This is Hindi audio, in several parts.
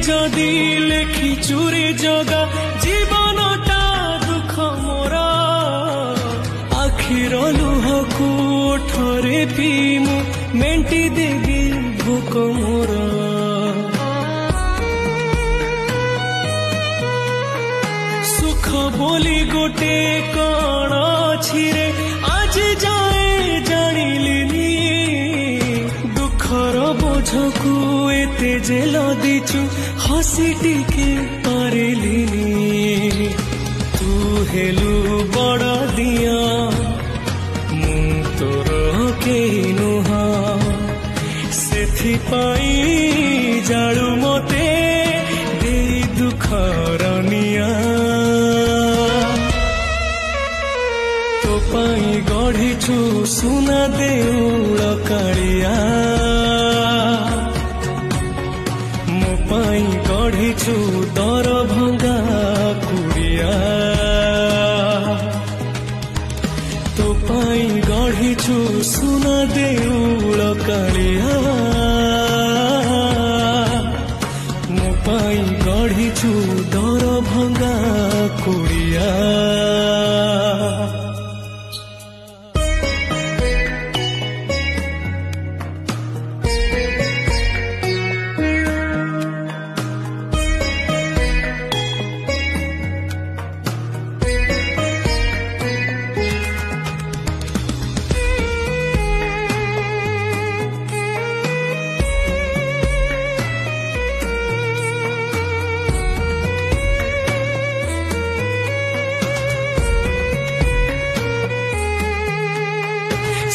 जदि लेखी चूरी जगा जीवनटा दुख मोरा आखिर लुह कोठरे पीमु मेंटी देवी भोक मोरा सुख बोली गोटे कण अछि रे आज जाए जानिलिनी दुखर बोझकु एते जे लदिचु हसी टिके पारिलिनी तू हेलु बड़ दिया मु तोर केहि नुहा सेथिपाई जाळु मते दे दुखर निया तो पाई गढ़ीछु सुना देउळ कालिया मो पाई गढ़ीछु दर भंगा कुड़िया तो पाई गढ़ीछु सुना देउळ कालिया मो पाई गढ़ीछु दर भंगा कुड़िया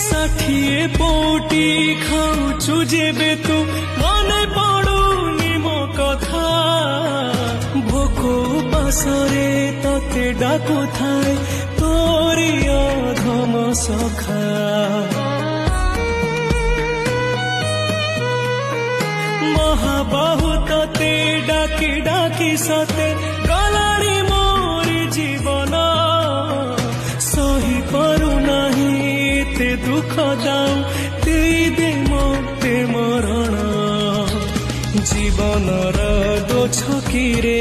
षाठिए पौटी खाऊचु जेबे तू मने पड़ुनी मो कथा भोको पासरे तते डाकु थाए तोरी अधम सखा महाबाहु तते डाकी डाकी सते गलाड़ी मोरी जीवन सही पारु नाही ते दुख दाऊ ते दे मते मरण जीवनर दो छकी रे